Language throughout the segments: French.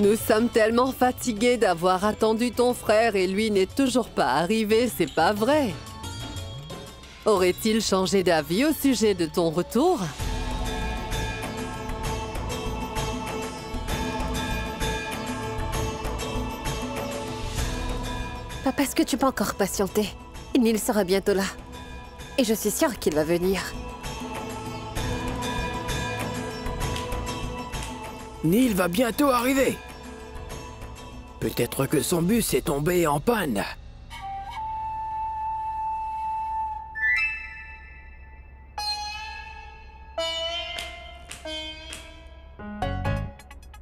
Nous sommes tellement fatigués d'avoir attendu ton frère et lui n'est toujours pas arrivé, c'est pas vrai. Aurait-il changé d'avis au sujet de ton retour? Papa, est-ce que tu peux encore patienter? Neil sera bientôt là. Et je suis sûre qu'il va venir. Neil va bientôt arriver. Peut-être que son bus est tombé en panne.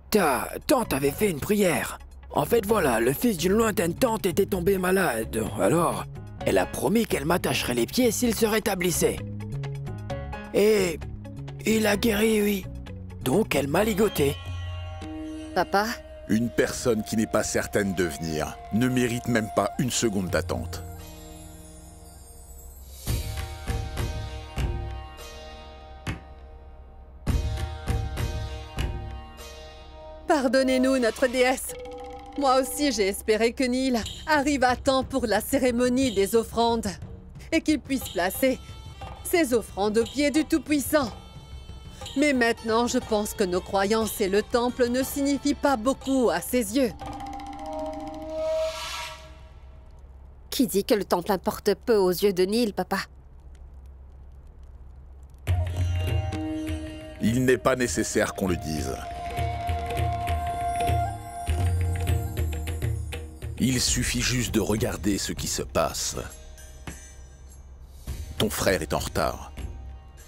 Ta tante avait fait une prière. En fait, voilà, le fils d'une lointaine tante était tombé malade. Alors, elle a promis qu'elle m'attacherait les pieds s'il se rétablissait. Et il a guéri, oui. Donc, elle m'a ligoté. Papa? Une personne qui n'est pas certaine de venir ne mérite même pas une seconde d'attente. Pardonnez-nous, notre déesse. Moi aussi, j'ai espéré que Neil arrive à temps pour la cérémonie des offrandes et qu'il puisse placer ses offrandes aux pieds du Tout-Puissant. Mais maintenant, je pense que nos croyances et le temple ne signifient pas beaucoup à ses yeux. Qui dit que le temple importe peu aux yeux de Neil, papa? Il n'est pas nécessaire qu'on le dise. Il suffit juste de regarder ce qui se passe. Ton frère est en retard.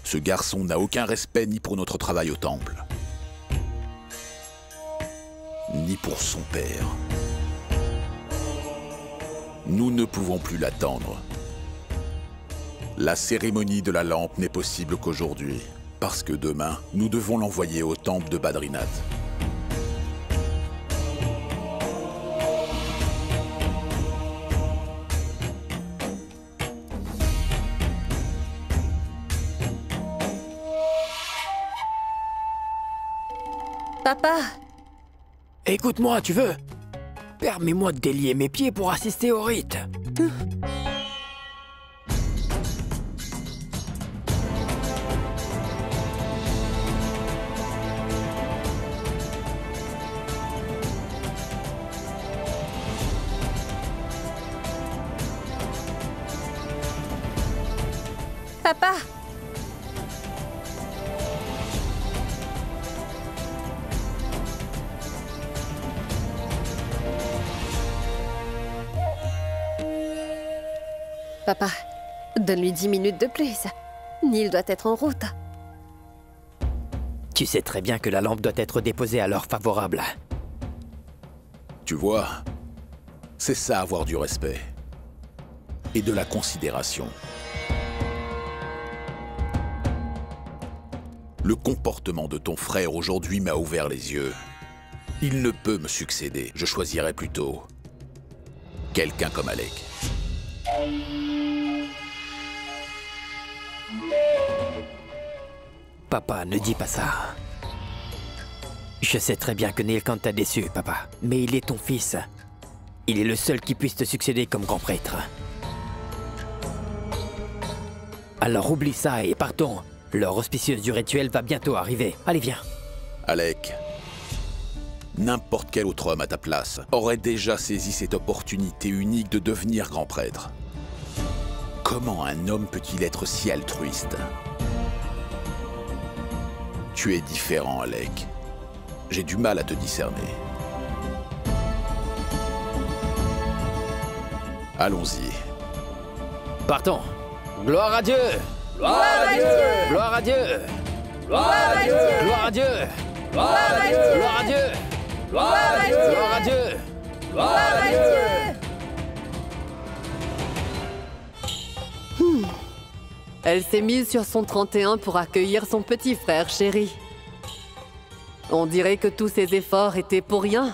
Ce garçon n'a aucun respect ni pour notre travail au temple, ni pour son père. Nous ne pouvons plus l'attendre. La cérémonie de la lampe n'est possible qu'aujourd'hui, parce que demain, nous devons l'envoyer au temple de Badrinath. Papa! Écoute-moi, tu veux? Permets-moi de délier mes pieds pour assister au rite. Papa! Papa, donne-lui 10 minutes de plus. Neil doit être en route. Tu sais très bien que la lampe doit être déposée à l'heure favorable. Tu vois, c'est ça avoir du respect et de la considération. Le comportement de ton frère aujourd'hui m'a ouvert les yeux. Il ne peut me succéder. Je choisirais plutôt quelqu'un comme Alec. Papa, ne dis pas ça. Je sais très bien que Neelkhant t'a déçu, papa. Mais il est ton fils. Il est le seul qui puisse te succéder comme grand prêtre. Alors oublie ça et partons. L'heure auspicieuse du rituel va bientôt arriver. Allez, viens. Alec, n'importe quel autre homme à ta place aurait déjà saisi cette opportunité unique de devenir grand prêtre. Comment un homme peut-il être si altruiste? Tu es différent, Alec. J'ai du mal à te discerner. Allons-y. Partons. Gloire à Dieu! Gloire à Dieu! Gloire à Dieu! Gloire à Dieu! Gloire à Dieu! Gloire à Dieu! Gloire à Dieu! Gloire à Dieu! Gloire à Dieu! Gloire à Dieu! Elle s'est mise sur son 31 pour accueillir son petit frère chéri. On dirait que tous ses efforts étaient pour rien.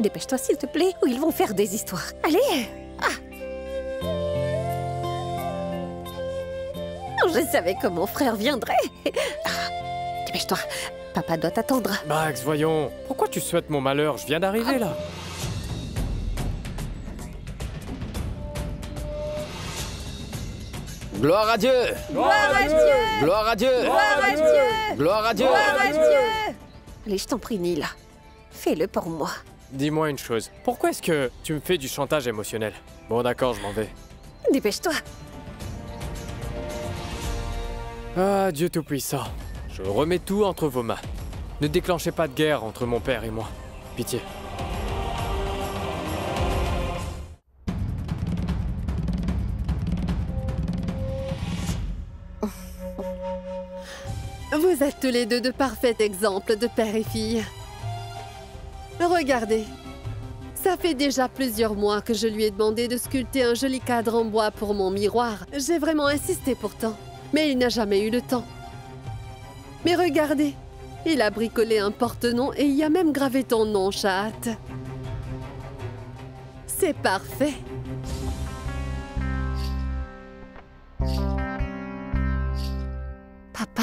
Dépêche-toi, s'il te plaît, ou ils vont faire des histoires. Allez! Je savais que mon frère viendrait. Dépêche-toi, papa doit t'attendre. Max, voyons. Pourquoi tu souhaites mon malheur? Je viens d'arriver, là. Gloire à Dieu! Gloire à Dieu! Gloire à Dieu! Gloire à Dieu! Gloire à Dieu! Gloire à Dieu! Allez, je t'en prie, Neil. Fais-le pour moi. Dis-moi une chose. Pourquoi est-ce que tu me fais du chantage émotionnel? Bon, d'accord, je m'en vais. Dépêche-toi. Ah, Dieu Tout-Puissant. Je remets tout entre vos mains. Ne déclenchez pas de guerre entre mon père et moi. Pitié. Vous êtes tous les deux de parfaits exemples de père et fille. Regardez. Ça fait déjà plusieurs mois que je lui ai demandé de sculpter un joli cadre en bois pour mon miroir. J'ai vraiment insisté pourtant, mais il n'a jamais eu le temps. Mais regardez, il a bricolé un porte-nom et y a même gravé ton nom, Chahat. C'est parfait. Papa?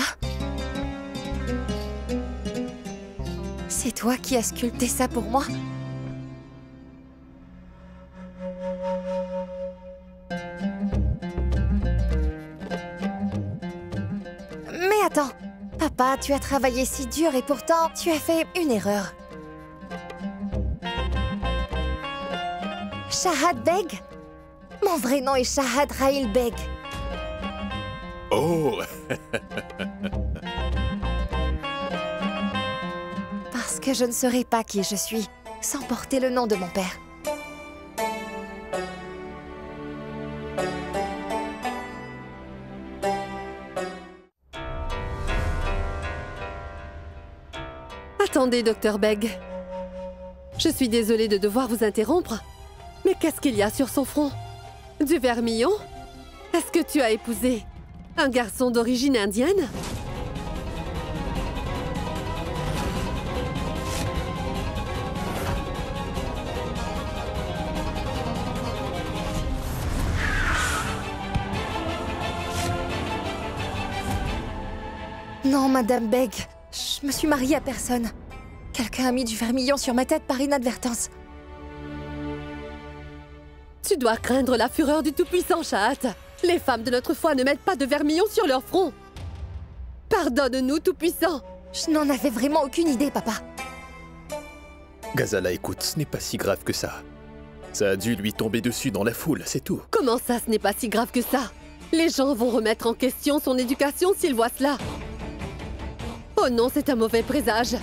C'est toi qui as sculpté ça pour moi? Mais attends, papa, tu as travaillé si dur et pourtant tu as fait une erreur. Chahat Beg? Mon vrai nom est Chahat Rahil Beg. Oh! Parce que je ne saurais pas qui je suis sans porter le nom de mon père. Attendez, Docteur Beg. Je suis désolée de devoir vous interrompre. Mais qu'est-ce qu'il y a sur son front? Du vermillon? Est-ce que tu as épousé un garçon d'origine indienne? Non, Madame Beg, je me suis mariée à personne. Quelqu'un a mis du vermillon sur ma tête par inadvertance. Tu dois craindre la fureur du Tout-Puissant, Chahat. Les femmes de notre foi ne mettent pas de vermillon sur leur front. Pardonne-nous, Tout-Puissant. Je n'en avais vraiment aucune idée, papa. Ghazala, écoute, ce n'est pas si grave que ça. Ça a dû lui tomber dessus dans la foule, c'est tout. Comment ça, ce n'est pas si grave que ça? Les gens vont remettre en question son éducation s'ils voient cela. Oh non, c'est un mauvais présage.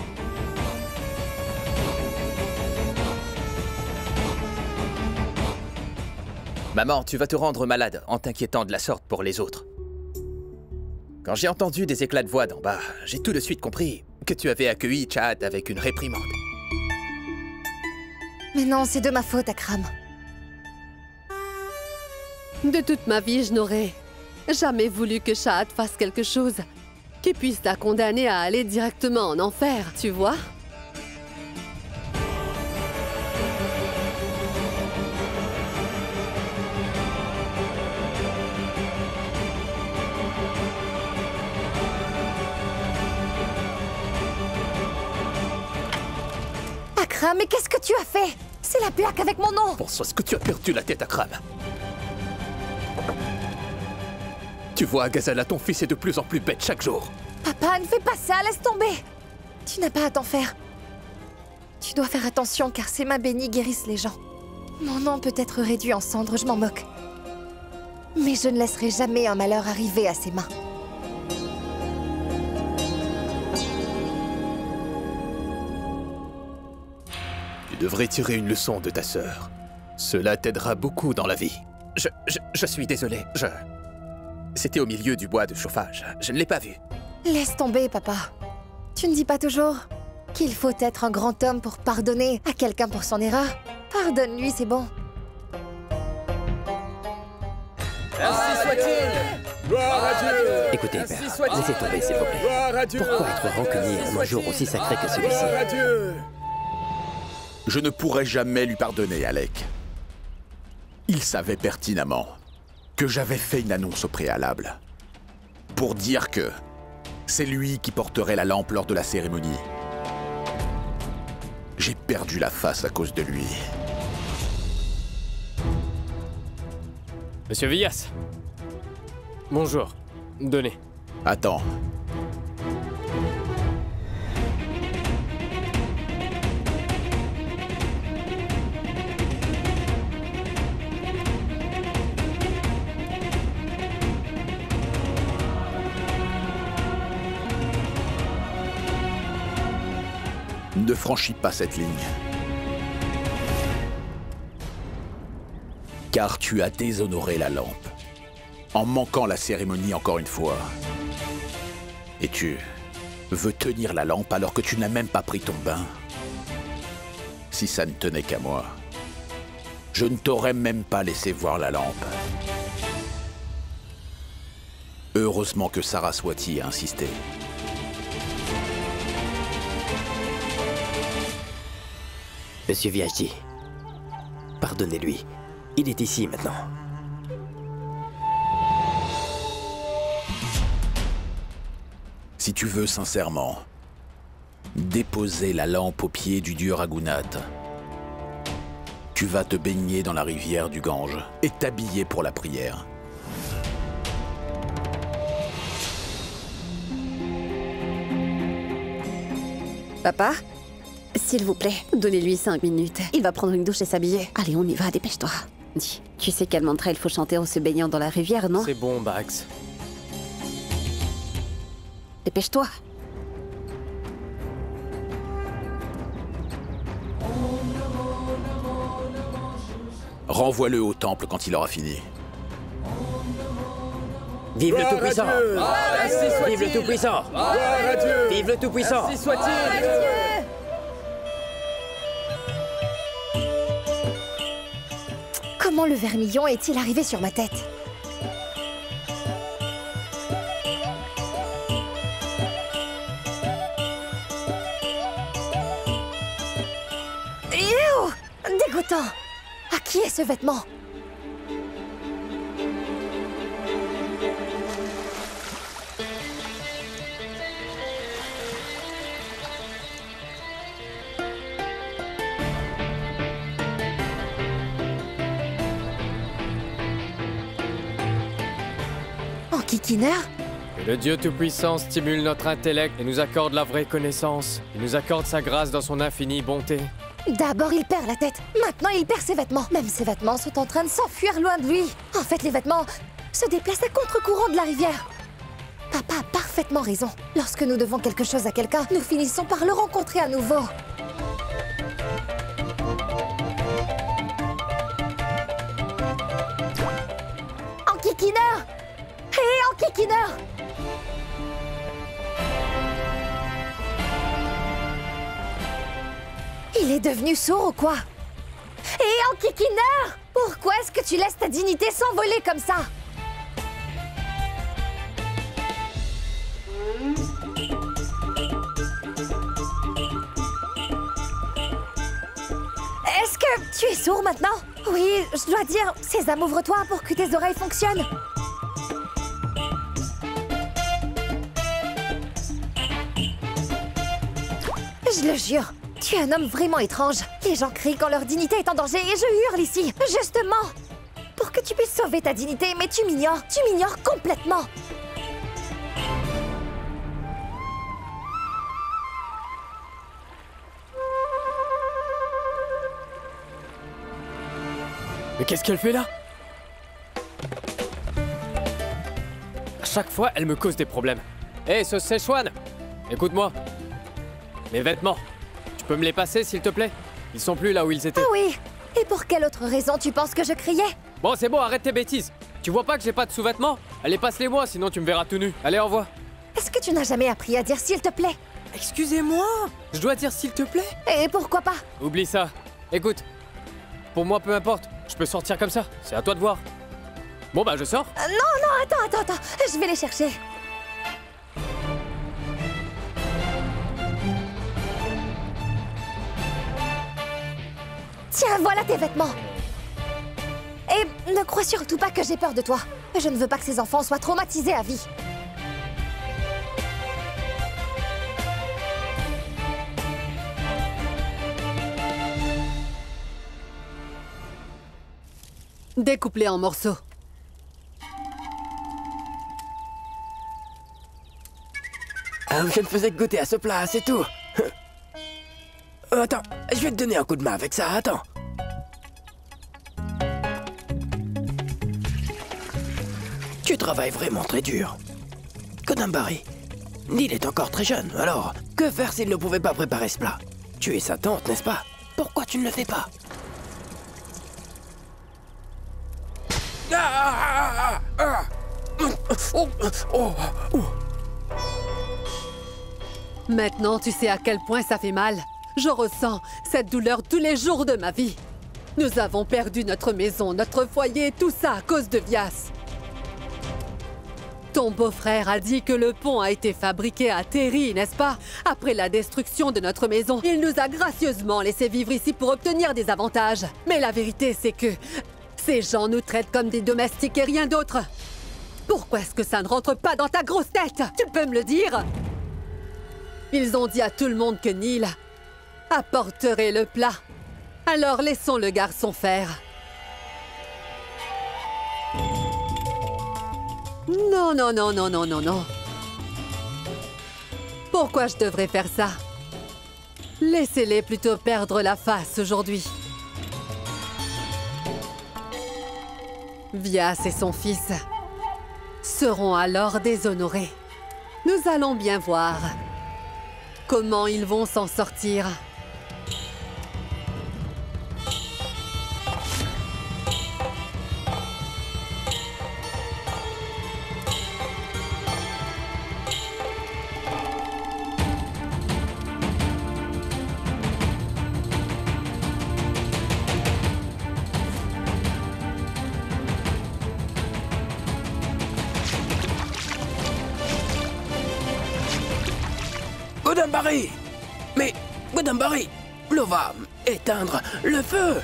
Maman, tu vas te rendre malade en t'inquiétant de la sorte pour les autres. Quand j'ai entendu des éclats de voix d'en bas, j'ai tout de suite compris que tu avais accueilli Chahat avec une réprimande. Mais non, c'est de ma faute, Akram. De toute ma vie, je n'aurais jamais voulu que Chahat fasse quelque chose qui puisse la condamner à aller directement en enfer, tu vois? Akram, mais qu'est-ce que tu as fait? C'est la plaque avec mon nom! Pense à ce que tu as perdu la tête, Akram. Tu vois, Ghazala, ton fils est de plus en plus bête chaque jour. Papa, ne fais pas ça, laisse tomber! Tu n'as pas à t'en faire. Tu dois faire attention car ces mains bénies guérissent les gens. Mon nom peut être réduit en cendres, je m'en moque. Mais je ne laisserai jamais un malheur arriver à ses mains. Tu devrais tirer une leçon de ta sœur. Cela t'aidera beaucoup dans la vie. Je suis désolé, C'était au milieu du bois de chauffage. Je ne l'ai pas vu. Laisse tomber, papa. Tu ne dis pas toujours qu'il faut être un grand homme pour pardonner à quelqu'un pour son erreur? Pardonne-lui, c'est bon. Ainsi soit-il! Gloire à Dieu! Écoutez, père, laissez tomber, s'il vous plaît. Gloire à Dieu! Pourquoi être rancunier en un jour aussi sacré que celui-ci? Gloire à Dieu! Je ne pourrais jamais lui pardonner, Alec. Il savait pertinemment que j'avais fait une annonce au préalable pour dire que c'est lui qui porterait la lampe lors de la cérémonie. J'ai perdu la face à cause de lui. Monsieur Villas. Bonjour. Donnez. Attends. Ne franchis pas cette ligne. Car tu as déshonoré la lampe, en manquant la cérémonie encore une fois. Et tu veux tenir la lampe alors que tu n'as même pas pris ton bain. Si ça ne tenait qu'à moi, je ne t'aurais même pas laissé voir la lampe. Heureusement que Saraswati a insisté. Monsieur Vyashji, pardonnez-lui. Il est ici maintenant. Si tu veux sincèrement déposer la lampe aux pieds du dieu Raghunath, tu vas te baigner dans la rivière du Gange et t'habiller pour la prière. Papa, s'il vous plaît, donnez-lui 5 minutes. Il va prendre une douche et s'habiller. Allez, on y va, dépêche-toi. Dis, tu sais quel mantra il faut chanter en se baignant dans la rivière, non? C'est bon, Bax. Dépêche-toi. Renvoie-le au temple quand il aura fini. Vive le Tout-Puissant! Vive le Tout-Puissant! Vive le Tout-Puissant! Ainsi soit-il! Comment le vermillon est-il arrivé sur ma tête? Ew! Dégoûtant! À qui est ce vêtement? Kikiner? Le Dieu Tout-Puissant stimule notre intellect et nous accorde la vraie connaissance. Il nous accorde sa grâce dans son infinie bonté. D'abord il perd la tête, maintenant il perd ses vêtements. Même ses vêtements sont en train de s'enfuir loin de lui. En fait, les vêtements se déplacent à contre-courant de la rivière. Papa a parfaitement raison. Lorsque nous devons quelque chose à quelqu'un, nous finissons par le rencontrer à nouveau. Ankykiner! Hé, Ankykiner! Il est devenu sourd ou quoi? Hé, Ankykiner! Pourquoi est-ce que tu laisses ta dignité s'envoler comme ça? Est-ce que tu es sourd maintenant? Oui, je dois dire, Sésame, ouvre-toi pour que tes oreilles fonctionnent. Je le jure, tu es un homme vraiment étrange. Les gens crient quand leur dignité est en danger et je hurle ici, justement, pour que tu puisses sauver ta dignité, mais tu m'ignores complètement. Mais qu'est-ce qu'elle fait là? À chaque fois, elle me cause des problèmes. Hé, ce Szechuan! Écoute-moi. Mes vêtements, tu peux me les passer, s'il te plaît? Ils sont plus là où ils étaient. Ah oui. Et pour quelle autre raison tu penses que je criais? Bon, c'est bon, arrête tes bêtises. Tu vois pas que j'ai pas de sous-vêtements? Allez, passe-les-moi, sinon tu me verras tout nu. Allez, au revoir. Est-ce que tu n'as jamais appris à dire s'il te plaît? Excusez-moi, je dois dire s'il te plaît? Et pourquoi pas? Oublie ça. Écoute, pour moi, peu importe. Je peux sortir comme ça. C'est à toi de voir. Bon, bah, je sors. Non, attends. Je vais les chercher. Tiens, voilà tes vêtements. Et ne crois surtout pas que j'ai peur de toi. Je ne veux pas que ces enfants soient traumatisés à vie. Découpe-les en morceaux. Je ne faisais que goûter à ce plat, c'est tout. Attends, je vais te donner un coup de main avec ça, attends. Tu travailles vraiment très dur. Kodambari, Neil est encore très jeune, alors que faire s'il ne pouvait pas préparer ce plat? Tu es sa tante, n'est-ce pas? Pourquoi tu ne le fais pas? Maintenant, tu sais à quel point ça fait mal. Je ressens cette douleur tous les jours de ma vie. Nous avons perdu notre maison, notre foyer, tout ça à cause de Vyas. Ton beau-frère a dit que le pont a été fabriqué à Terry, n'est-ce pas? Après la destruction de notre maison, il nous a gracieusement laissé vivre ici pour obtenir des avantages. Mais la vérité, c'est que ces gens nous traitent comme des domestiques et rien d'autre. Pourquoi est-ce que ça ne rentre pas dans ta grosse tête? Tu peux me le dire? Ils ont dit à tout le monde que Neil apporterait le plat. Alors laissons le garçon faire. Non, non, non, non, non, non, non. Pourquoi je devrais faire ça? Laissez-les plutôt perdre la face aujourd'hui. Vyas et son fils seront alors déshonorés. Nous allons bien voir comment ils vont s'en sortir. Kodambari! Mais, Kodambari, l'eau va éteindre le feu!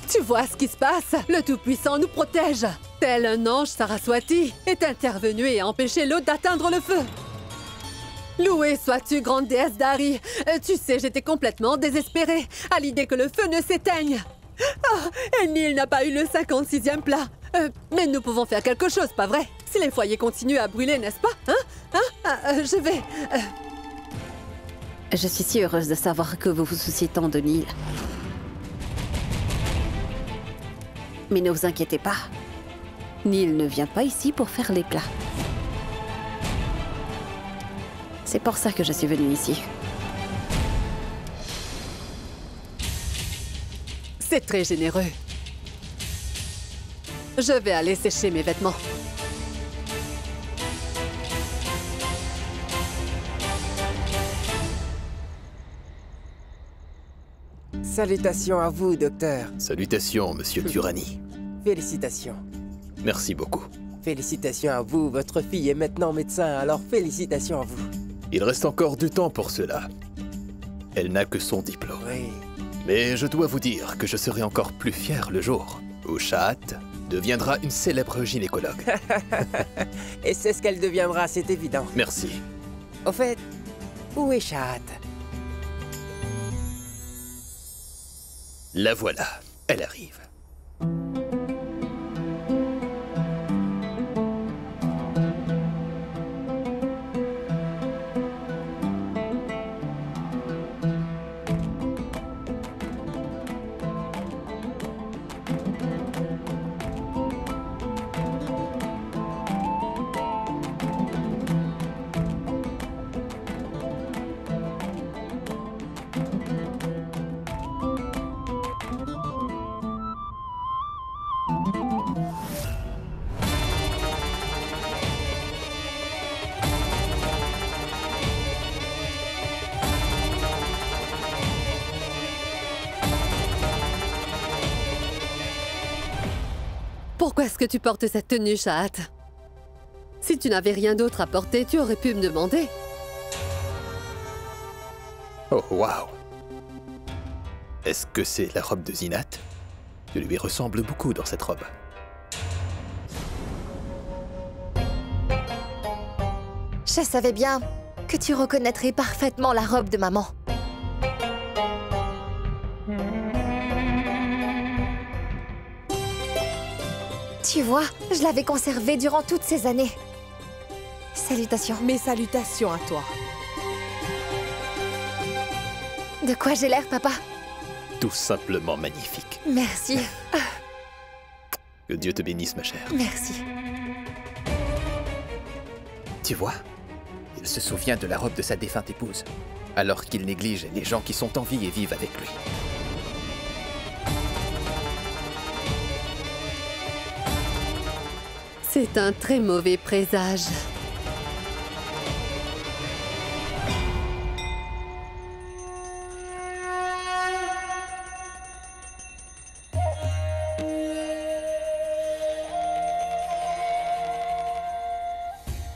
Tu vois ce qui se passe? Le Tout-Puissant nous protège. Tel un ange, Saraswati est intervenu et a empêché l'eau d'atteindre le feu. Louée sois-tu, grande déesse d'Ari. Tu sais, j'étais complètement désespérée à l'idée que le feu ne s'éteigne. Et Neil n'a pas eu le 56e plat. Mais nous pouvons faire quelque chose, pas vrai? Si les foyers continuent à brûler, n'est-ce pas? Je vais... Je suis si heureuse de savoir que vous vous souciez tant de Neil. Mais ne vous inquiétez pas. Neil ne vient pas ici pour faire les plats. C'est pour ça que je suis venue ici. C'est très généreux. Je vais aller sécher mes vêtements. Salutations à vous, docteur. Salutations, monsieur Turani. Félicitations. Merci beaucoup. Félicitations à vous, votre fille est maintenant médecin, alors félicitations à vous. Il reste encore du temps pour cela. Elle n'a que son diplôme. Oui. Mais je dois vous dire que je serai encore plus fier le jour où Chahat deviendra une célèbre gynécologue. Et c'est ce qu'elle deviendra, c'est évident. Merci. Au fait, où est Chahat? La voilà, elle arrive. Pourquoi est-ce que tu portes cette tenue, Shahat? Si tu n'avais rien d'autre à porter, tu aurais pu me demander. Oh, waouh! Est-ce que c'est la robe de Zinat? Je lui ressemble beaucoup dans cette robe. Je savais bien que tu reconnaîtrais parfaitement la robe de maman. Tu vois, je l'avais conservée durant toutes ces années. Salutations. Mes salutations à toi. De quoi j'ai l'air, papa? Tout simplement magnifique. Merci. Que Dieu te bénisse, ma chère. Merci. Tu vois, il se souvient de la robe de sa défunte épouse, alors qu'il néglige les gens qui sont en vie et vivent avec lui. C'est un très mauvais présage.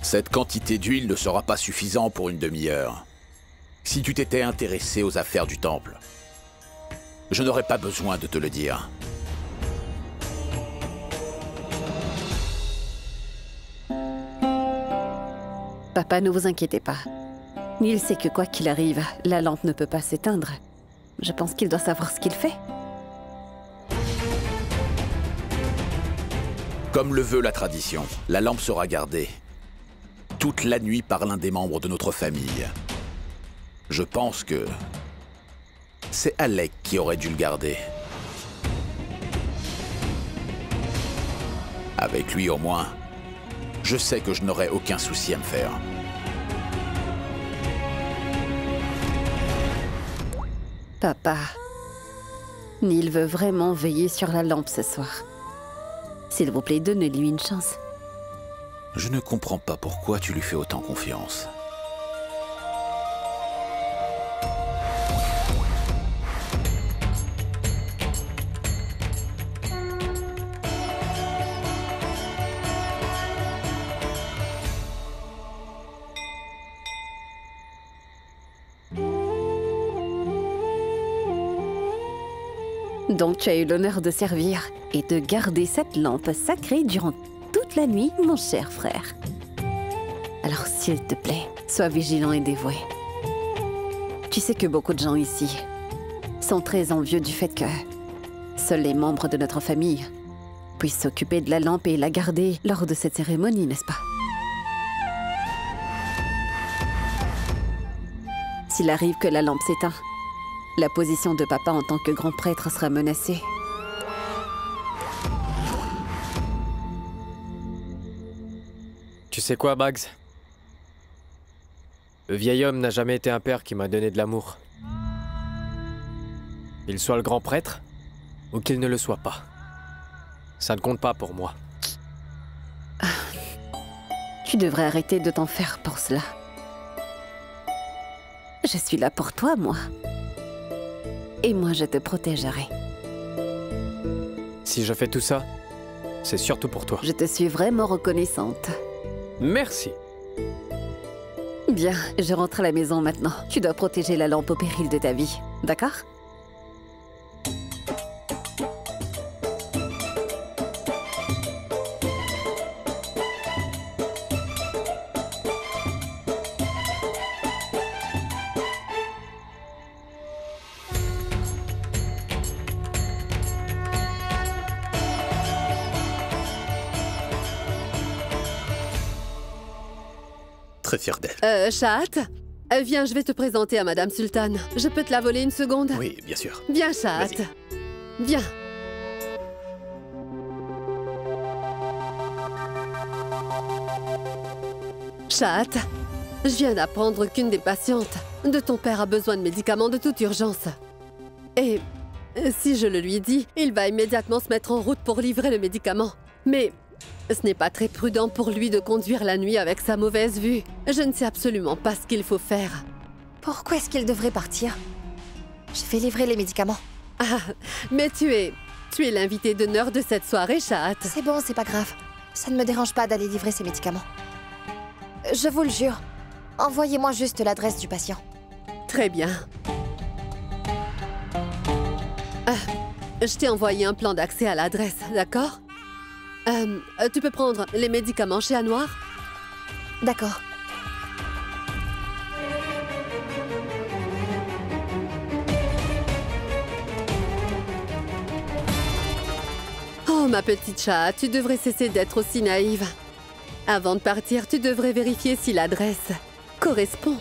Cette quantité d'huile ne sera pas suffisante pour une demi-heure. Si tu t'étais intéressé aux affaires du temple, je n'aurais pas besoin de te le dire. Papa, ne vous inquiétez pas. Neil sait que quoi qu'il arrive, la lampe ne peut pas s'éteindre. Je pense qu'il doit savoir ce qu'il fait. Comme le veut la tradition, la lampe sera gardée toute la nuit par l'un des membres de notre famille. Je pense que c'est Alec qui aurait dû le garder. Avec lui au moins, je sais que je n'aurai aucun souci à me faire. Papa, Neil veut vraiment veiller sur la lampe ce soir. S'il vous plaît, donnez-lui une chance. Je ne comprends pas pourquoi tu lui fais autant confiance. Donc tu as eu l'honneur de servir et de garder cette lampe sacrée durant toute la nuit, mon cher frère. Alors s'il te plaît, sois vigilant et dévoué. Tu sais que beaucoup de gens ici sont très envieux du fait que seuls les membres de notre famille puissent s'occuper de la lampe et la garder lors de cette cérémonie, n'est-ce pas? S'il arrive que la lampe s'éteint, la position de papa en tant que grand prêtre sera menacée. Tu sais quoi, Bags? Le vieil homme n'a jamais été un père qui m'a donné de l'amour. Qu'il soit le grand prêtre, ou qu'il ne le soit pas. Ça ne compte pas pour moi. Tu devrais arrêter de t'en faire pour cela. Je suis là pour toi, moi. Et moi, je te protégerai. Si je fais tout ça, c'est surtout pour toi. Je te suis vraiment reconnaissante. Merci. Bien, je rentre à la maison maintenant. Tu dois protéger la lampe au péril de ta vie, d'accord? Très fier d'elle. Shahat, viens, je vais te présenter à Madame Sultan. Je peux te la voler une seconde? Oui, bien sûr. Viens, Shahat. Viens. Shahat, je viens d'apprendre qu'une des patientes de ton père a besoin de médicaments de toute urgence. Et Si je le lui dis, il va immédiatement se mettre en route pour livrer le médicament. Mais ce n'est pas très prudent pour lui de conduire la nuit avec sa mauvaise vue. Je ne sais absolument pas ce qu'il faut faire. Pourquoi est-ce qu'il devrait partir? Je vais livrer les médicaments. Ah, mais tu es l'invité d'honneur de cette soirée, Chat. C'est bon, c'est pas grave. Ça ne me dérange pas d'aller livrer ces médicaments. Je vous le jure. Envoyez-moi juste l'adresse du patient. Très bien. Je t'ai envoyé un plan d'accès à l'adresse, d'accord? Tu peux prendre les médicaments chez Anouar? D'accord. Oh, ma petite Chat, tu devrais cesser d'être aussi naïve. Avant de partir, tu devrais vérifier si l'adresse correspond.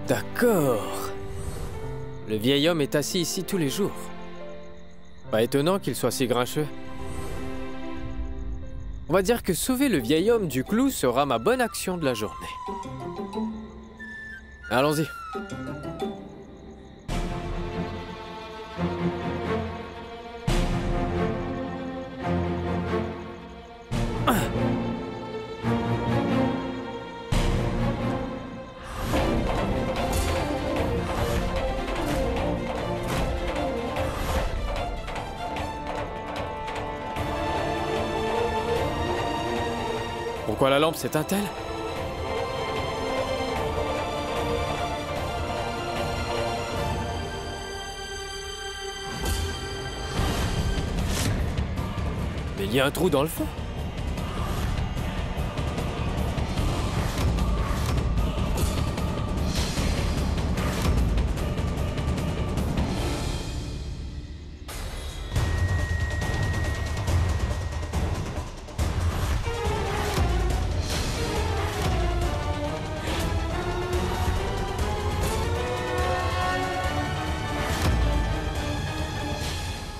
D'accord. Le vieil homme est assis ici tous les jours. Pas étonnant qu'il soit si grincheux. On va dire que sauver le vieil homme du clou sera ma bonne action de la journée. Allons-y. Pourquoi la lampe s'éteint-elle? Mais il y a un trou dans le fond.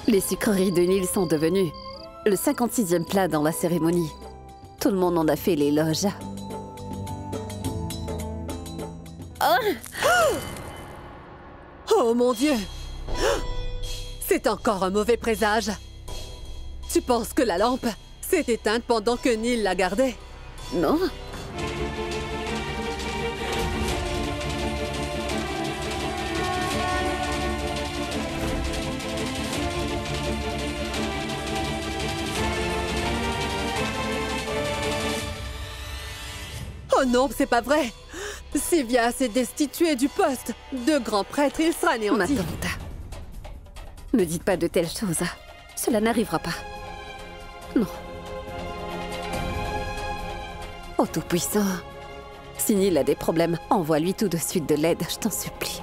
Les sucreries de Nil sont devenues le 56e plat dans la cérémonie. Tout le monde en a fait l'éloge. Oh mon Dieu! C'est encore un mauvais présage. Tu penses que la lampe s'est éteinte pendant que Nil la gardait? Non? Oh non, c'est pas vrai! Sylvia s'est destituée du poste de grand prêtre, il sera anéanti. Ma tante, ne dites pas de telles choses. Cela n'arrivera pas. Non. Oh Tout-Puissant, si Nil a des problèmes, envoie-lui tout de suite de l'aide, je t'en supplie.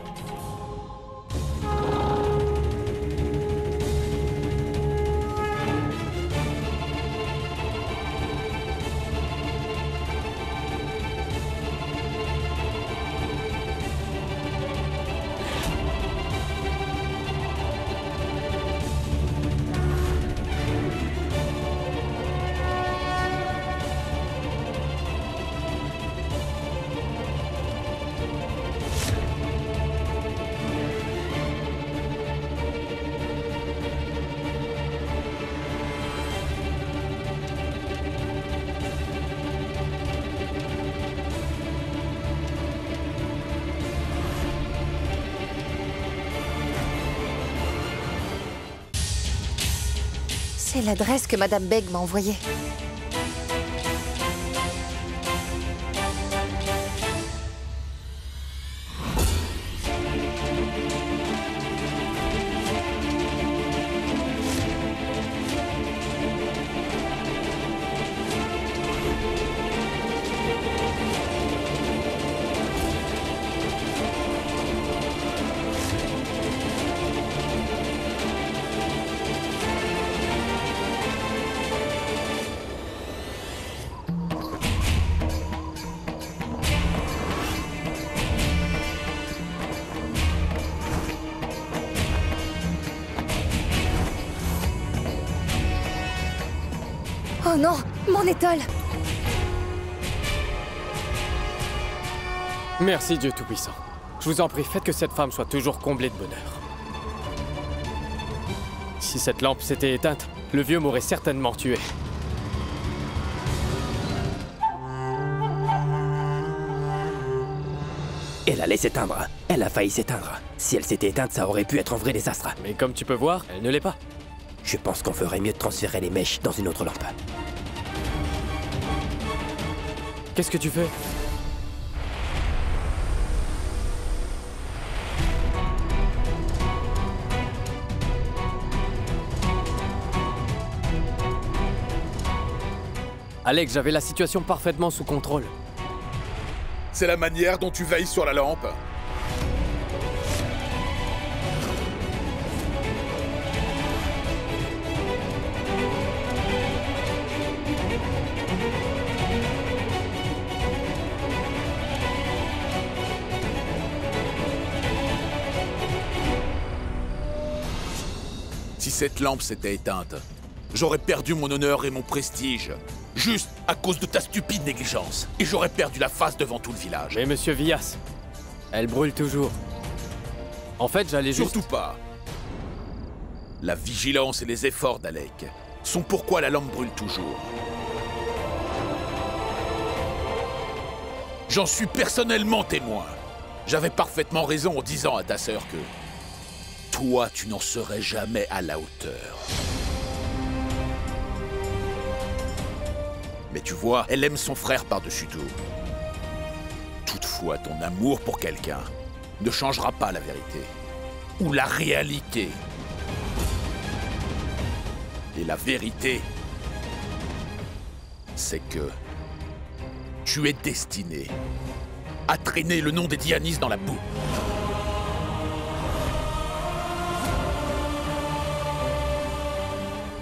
C'est l'adresse que Madame Beg m'a envoyée. Oh non, mon étole! Merci Dieu Tout-Puissant. Je vous en prie, faites que cette femme soit toujours comblée de bonheur. Si cette lampe s'était éteinte, le vieux m'aurait certainement tué. Elle allait s'éteindre. Elle a failli s'éteindre. Si elle s'était éteinte, ça aurait pu être un vrai désastre. Mais comme tu peux voir, elle ne l'est pas. Je pense qu'on ferait mieux de transférer les mèches dans une autre lampe. Qu'est-ce que tu fais? Alex, j'avais la situation parfaitement sous contrôle. C'est la manière dont tu veilles sur la lampe. Si cette lampe s'était éteinte, j'aurais perdu mon honneur et mon prestige. Juste à cause de ta stupide négligence. Et j'aurais perdu la face devant tout le village. Mais monsieur Villas, elle brûle toujours. En fait, j'allais juste... Surtout pas. La vigilance et les efforts d'Alec sont pourquoi la lampe brûle toujours. J'en suis personnellement témoin. J'avais parfaitement raison en disant à ta sœur que... toi, tu n'en serais jamais à la hauteur. Mais tu vois, elle aime son frère par-dessus tout. Toutefois, ton amour pour quelqu'un ne changera pas la vérité. Ou la réalité. Et la vérité, c'est que tu es destiné à traîner le nom des Dianis dans la boue.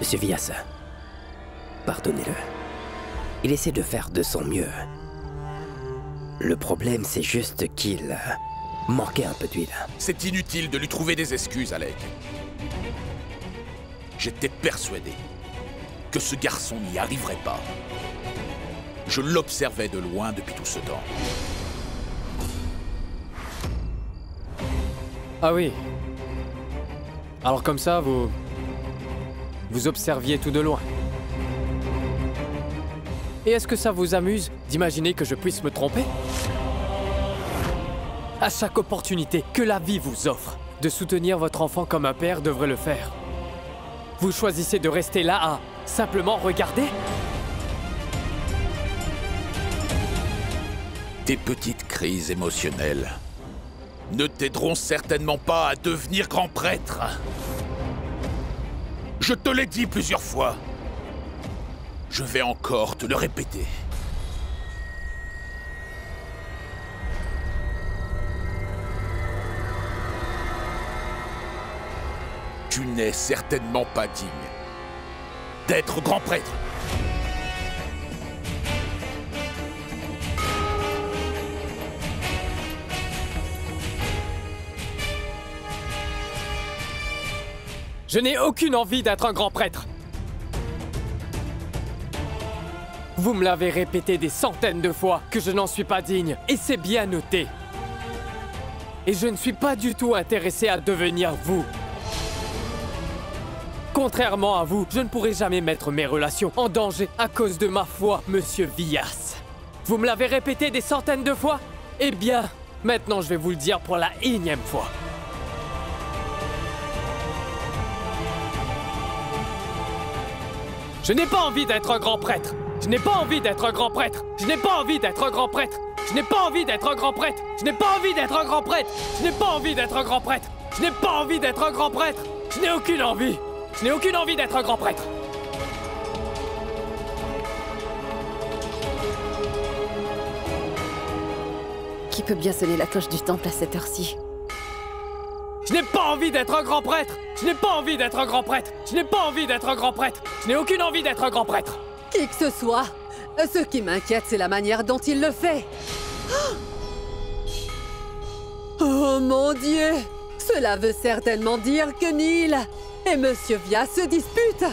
Monsieur Villas, pardonnez-le. Il essaie de faire de son mieux. Le problème, c'est juste qu'il manquait un peu d'huile. C'est inutile de lui trouver des excuses, Alec. J'étais persuadé que ce garçon n'y arriverait pas. Je l'observais de loin depuis tout ce temps. Ah oui. Alors comme ça, vous observiez tout de loin. Et est-ce que ça vous amuse d'imaginer que je puisse me tromper? À chaque opportunité que la vie vous offre de soutenir votre enfant comme un père devrait le faire, vous choisissez de rester là à simplement regarder? Tes petites crises émotionnelles ne t'aideront certainement pas à devenir grand prêtre. Je te l'ai dit plusieurs fois. Je vais encore te le répéter. Tu n'es certainement pas digne d'être grand prêtre. Je n'ai aucune envie d'être un grand prêtre. Vous me l'avez répété des centaines de fois que je n'en suis pas digne, et c'est bien noté. Et je ne suis pas du tout intéressé à devenir vous. Contrairement à vous, je ne pourrai jamais mettre mes relations en danger à cause de ma foi, monsieur Villas. Vous me l'avez répété des centaines de fois? Eh bien, maintenant je vais vous le dire pour la énième fois. Je n'ai pas envie d'être un grand prêtre. Je n'ai pas envie d'être un grand prêtre. Je n'ai pas envie d'être un grand prêtre. Je n'ai pas envie d'être un grand prêtre. Je n'ai pas envie d'être un grand prêtre. Je n'ai pas envie d'être un grand prêtre. Je n'ai pas envie d'être un grand prêtre. Je n'ai aucune envie. Je n'ai aucune envie d'être un grand prêtre. Qui peut bien sonner la cloche du temple à cette heure-ci? Je n'ai pas envie d'être un grand prêtre. Je n'ai pas envie d'être un grand prêtre. Je n'ai pas envie d'être un grand prêtre. Je n'ai aucune envie d'être un grand prêtre. Qui que ce soit, ce qui m'inquiète, c'est la manière dont il le fait. Oh mon Dieu! Cela veut certainement dire que Neil et Monsieur Via se disputent.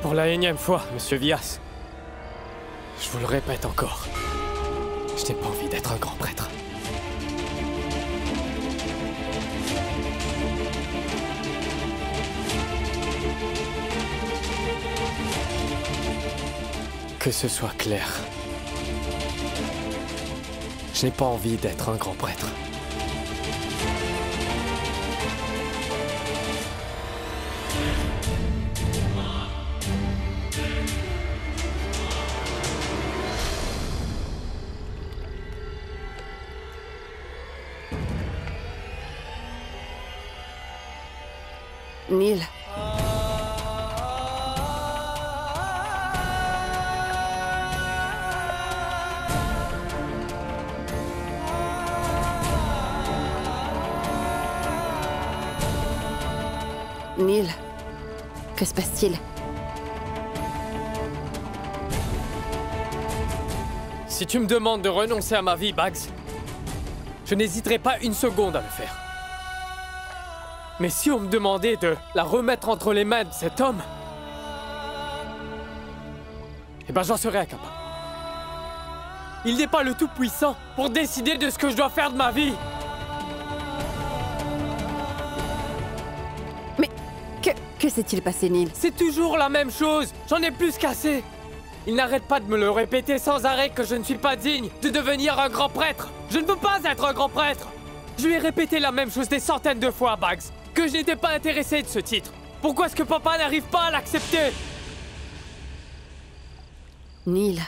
Pour la énième fois, Monsieur Vias. Je vous le répète encore. Je n'ai pas envie d'être un grand prêtre. Que ce soit clair. Je n'ai pas envie d'être un grand prêtre. Neil. Neil, que se passe-t-il? Si tu me demandes de renoncer à ma vie, Bags, je n'hésiterai pas une seconde à le faire. Mais si on me demandait de la remettre entre les mains de cet homme, eh ben j'en serais incapable. Il n'est pas le Tout-Puissant pour décider de ce que je dois faire de ma vie. Mais que s'est-il passé, Neil? C'est toujours la même chose. J'en ai plus qu'assez. Il n'arrête pas de me le répéter sans arrêt que je ne suis pas digne de devenir un grand prêtre. Je ne veux pas être un grand prêtre. Je lui ai répété la même chose des centaines de fois, Bags, que je n'étais pas intéressé de ce titre. Pourquoi est-ce que papa n'arrive pas à l'accepter? Neil,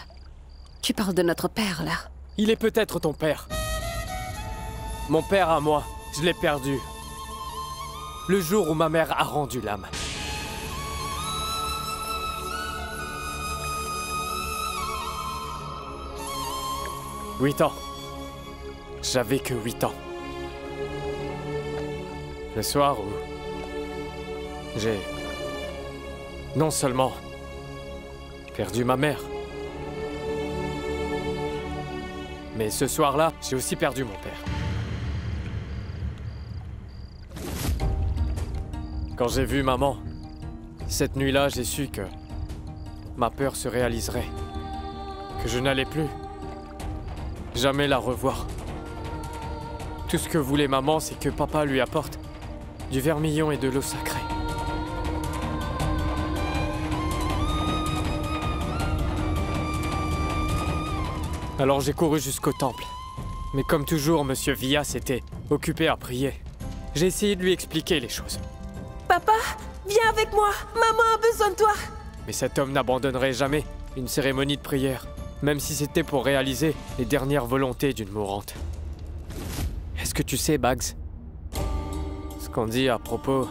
tu parles de notre père, là. Il est peut-être ton père. Mon père à moi, je l'ai perdu. Le jour où ma mère a rendu l'âme. « 8 ans. J'avais que 8 ans. Le soir où j'ai non seulement perdu ma mère, mais ce soir-là, j'ai aussi perdu mon père. Quand j'ai vu maman, cette nuit-là, j'ai su que ma peur se réaliserait, que je n'allais plus jamais la revoir. Tout ce que voulait maman, c'est que papa lui apporte du vermillon et de l'eau sacrée. Alors j'ai couru jusqu'au temple. Mais comme toujours, Monsieur Vias était occupé à prier. J'ai essayé de lui expliquer les choses. Papa, viens avec moi. Maman a besoin de toi. Mais cet homme n'abandonnerait jamais une cérémonie de prière, même si c'était pour réaliser les dernières volontés d'une mourante. Est-ce que tu sais, Bags, ce qu'on dit à propos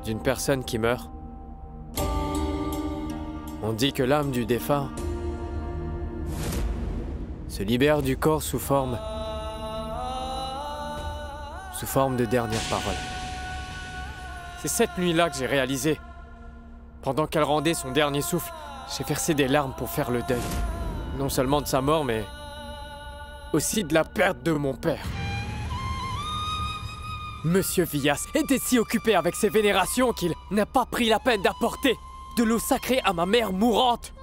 d'une personne qui meurt? On dit que l'âme du défunt se libère du corps sous forme de dernières paroles. C'est cette nuit-là que j'ai réalisé. Pendant qu'elle rendait son dernier souffle, j'ai versé des larmes pour faire le deuil. Non seulement de sa mort, mais aussi de la perte de mon père. Monsieur Vias était si occupé avec ses vénérations qu'il n'a pas pris la peine d'apporter de l'eau sacrée à ma mère mourante.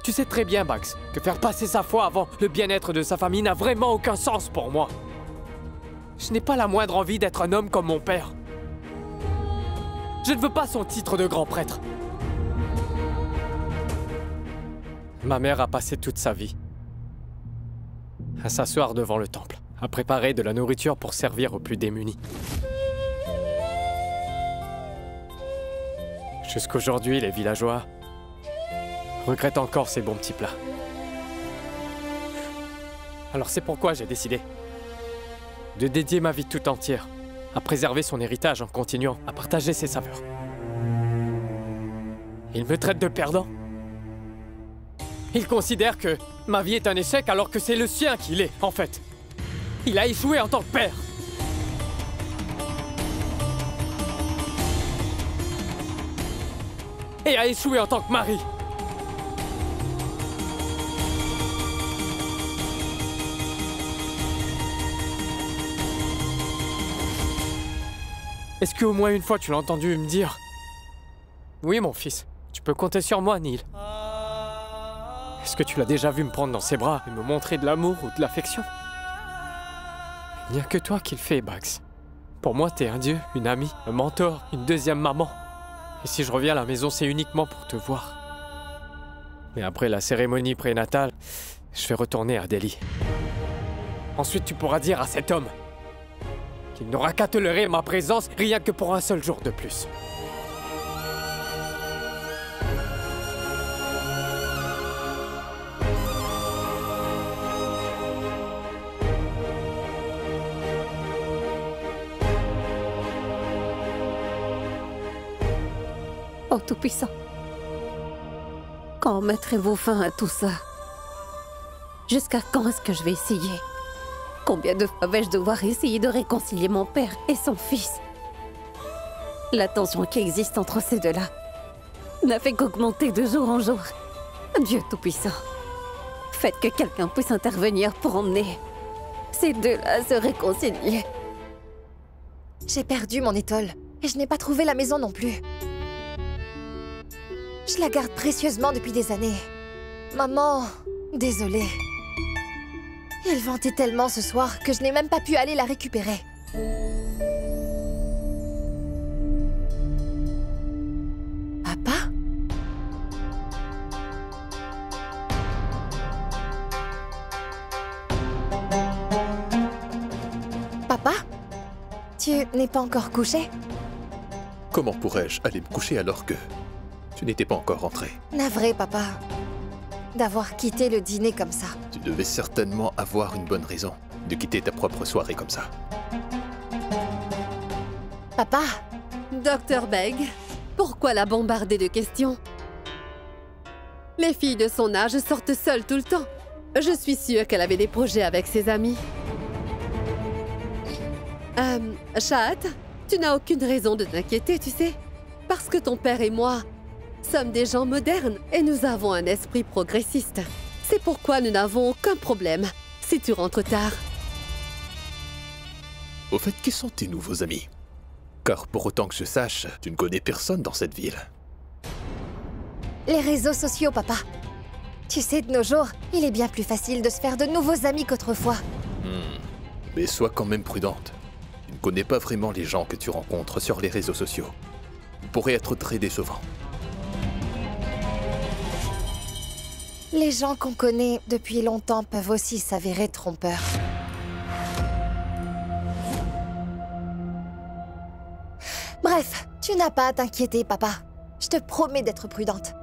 Tu sais très bien, Bags, que faire passer sa foi avant le bien-être de sa famille n'a vraiment aucun sens pour moi. Je n'ai pas la moindre envie d'être un homme comme mon père. Je ne veux pas son titre de grand prêtre. Ma mère a passé toute sa vie à s'asseoir devant le temple, à préparer de la nourriture pour servir aux plus démunis. Jusqu'aujourd'hui, les villageois regrettent encore ces bons petits plats. Alors c'est pourquoi j'ai décidé de dédier ma vie tout entière à préserver son héritage en continuant à partager ses saveurs. Il me traite de perdant. Il considère que ma vie est un échec alors que c'est le sien qui l'est, en fait. Il a échoué en tant que père. Et a échoué en tant que mari. Est-ce qu'au moins une fois tu l'as entendu me dire Oui, mon fils. Tu peux compter sur moi, Neil. Est-ce que tu l'as déjà vu me prendre dans ses bras et me montrer de l'amour ou de l'affection? Il n'y a que toi qui le fais, Bax. Pour moi, t'es un dieu, une amie, un mentor, une deuxième maman. Et si je reviens à la maison, c'est uniquement pour te voir. Mais après la cérémonie prénatale, je vais retourner à Delhi. Ensuite, tu pourras dire à cet homme qu'il n'aura qu'à tolérer ma présence rien que pour un seul jour de plus. Oh Tout-Puissant, quand mettrez-vous fin à tout ça? Jusqu'à quand est-ce que je vais essayer? Combien de fois vais-je devoir essayer de réconcilier mon père et son fils? La tension qui existe entre ces deux-là n'a fait qu'augmenter de jour en jour. Dieu Tout-Puissant, faites que quelqu'un puisse intervenir pour emmener ces deux-là à se réconcilier. J'ai perdu mon étole et je n'ai pas trouvé la maison non plus. Je la garde précieusement depuis des années. Maman, désolée. Elle ventait tellement ce soir que je n'ai même pas pu aller la récupérer. Papa? Papa? Tu n'es pas encore couché? Comment pourrais-je aller me coucher alors que tu n'étais pas encore rentré? Navré, papa. D'avoir quitté le dîner comme ça. Tu devais certainement avoir une bonne raison de quitter ta propre soirée comme ça. Papa? Dr. Beg, pourquoi la bombarder de questions? Les filles de son âge sortent seules tout le temps. Je suis sûre qu'elle avait des projets avec ses amis. Chahat, tu n'as aucune raison de t'inquiéter, tu sais. Parce que ton père et moi sommes des gens modernes et nous avons un esprit progressiste. C'est pourquoi nous n'avons aucun problème si tu rentres tard. Au fait, qui sont tes nouveaux amis? Car pour autant que je sache, tu ne connais personne dans cette ville. Les réseaux sociaux, papa. Tu sais, de nos jours, il est bien plus facile de se faire de nouveaux amis qu'autrefois. Mais sois quand même prudente. Tu ne connais pas vraiment les gens que tu rencontres sur les réseaux sociaux. Ils pourraient être très décevants. Les gens qu'on connaît depuis longtemps peuvent aussi s'avérer trompeurs. Bref, tu n'as pas à t'inquiéter, papa. Je te promets d'être prudente.